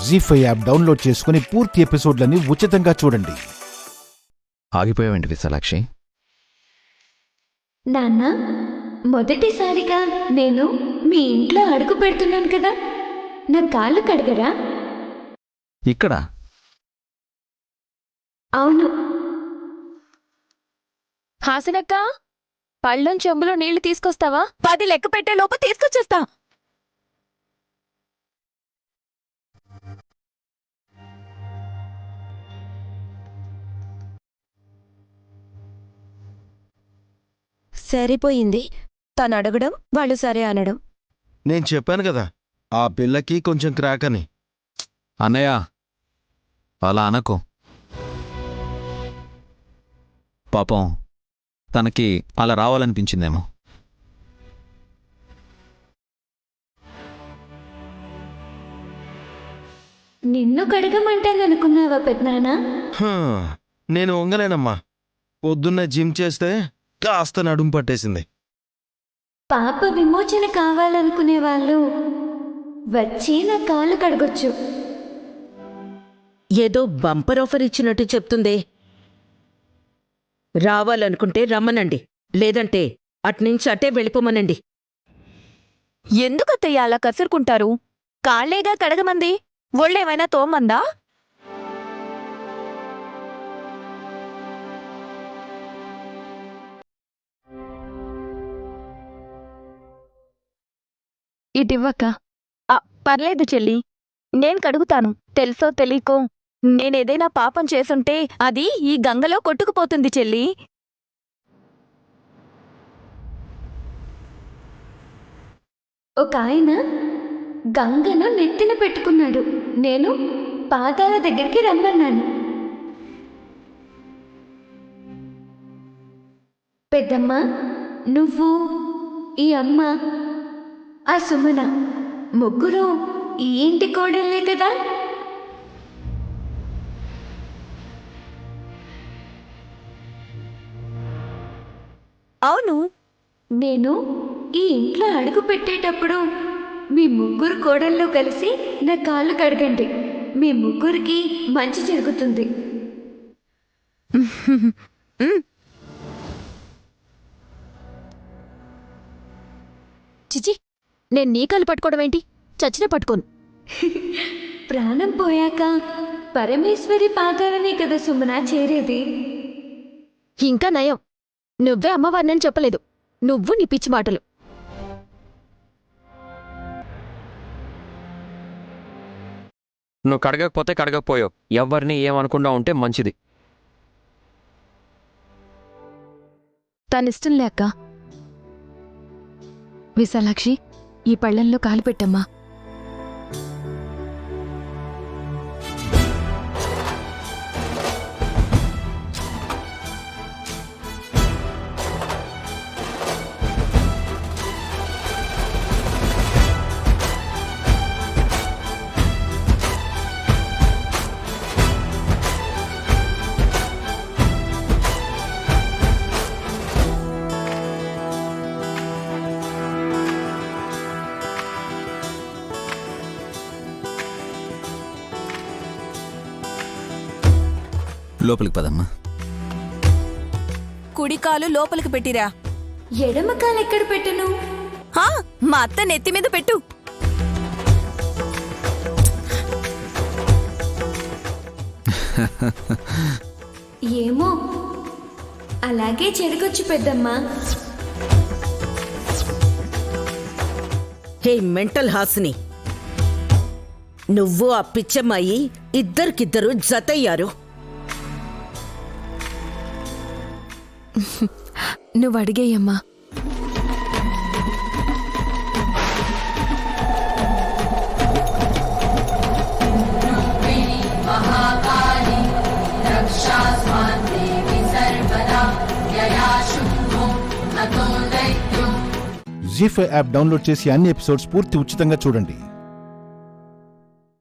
జీ5 app download చేసుకుని పూర్తి ఎపిసోడ్లని ఉచితంగా చూడండి. ఆగిపోయావేంటి విశాలాక్షి? నాన్న, మొదటిసారిగా నేను మీ ఇంట్లో అడుగు పెడుతున్నాను కదా, నా కాళ్ళు కడగరా? ఇక్కడ? అవును. హాసనక్క, పళ్ళం చెంబులో నీళ్లు తీసుకొస్తావా? 10 లెక్క పెట్టే లోపు తీసుకొచ్చేస్తా. సరిపోయింది. తను అడగడం, వాళ్ళు సరే అనడం. నేను చెప్పాను కదా, ఆ పిల్లకి కొంచెం క్రాక్ అని. అన్నయ్య, అలా అనకు. పాపం తనకి అలా రావాలనిపించిందేమో. నిన్ను కడగమంటాననుకున్నావా పెద్దనానా? హా, నేను వంగలేనమ్మా. పొద్దున్న జిమ్ చేస్తే కాస్త నడుము పట్టేసింది. పాప విమోచన కావాలనుకునే వాళ్ళు వచ్చి నా కాళ్ళు కడగొచ్చు. ఏదో బంపర్ ఆఫర్ ఇచ్చినట్టు చెప్తుందే. రావాలనుకుంటే రమ్మనండి, లేదంటే అట్నుంచి అటే వెళ్ళిపోమనండి. ఎందుకత్తయ్య అలా కసురుకుంటారు? కాళ్లేగా కడగమంది, ఒళ్ళేమైనా తోమ్మందా? ఇటివ్వక్క. పర్లేదు చెల్లి, నేను కడుగుతాను. తెలుసో తెలీకో నేనేదైనా పాపం చేసుంటే అది ఈ గంగలో కొట్టుకుపోతుంది చెల్లి. ఒక ఆయన గంగను నెత్తిన పెట్టుకున్నాడు. నేను పాదాల దగ్గరికి రమ్మన్నాను. పెద్దమ్మ, నువ్వు, ఈ అమ్మ, ఆ సుమన, ముగ్గురు ఈ ఇంటి కోడళ్ళే కదా? అవును. నేను ఈ ఇంట్లో అడుగు పెట్టేటప్పుడు మీ ముగ్గురు కోడళ్ళు కలిసి నా కాళ్ళు కడగండి. మీ ముగ్గురికి మంచి జరుగుతుంది. చిచి, నేను నీ కాలు పట్టుకోవడం ఏంటి? చచ్చిన పట్టుకోను. ప్రాణం పోయాక పరమేశ్వరి పాదాలనే కదా సుమన చేరేది. ఇంకా నయం, నువ్వే అమ్మవారినని చెప్పలేదు. నువ్వు నీ పిచ్చి మాటలు. నువ్వు కడగకపోతే కడగకపోయావు, ఎవరిని ఏమనకుండా ఉంటే మంచిది. తనిష్టం లేక. విశాలాక్షి, ఈ పళ్ళంలో కాలు పెట్టమ్మా. లోపలికి పదమ్మా. కుడికాలు లోపలికి పెట్టిరా. ఎడమ కాలు ఎక్కడ పెట్టను? మా అత్త నెత్తి మీద పెట్టు. ఏమో, అలాగే జరగొచ్చు పెద్దమ్మా. హే మెంటల్ హాసిని, నువ్వు ఆ పిచ్చమ్మాయి ఇద్దరికిద్దరు జతయ్యారు. నువ్వు అడిగేయమ్మా. జీ5 యాప్ డౌన్లోడ్ చేసి అన్ని ఎపిసోడ్స్ పూర్తి ఉచితంగా చూడండి.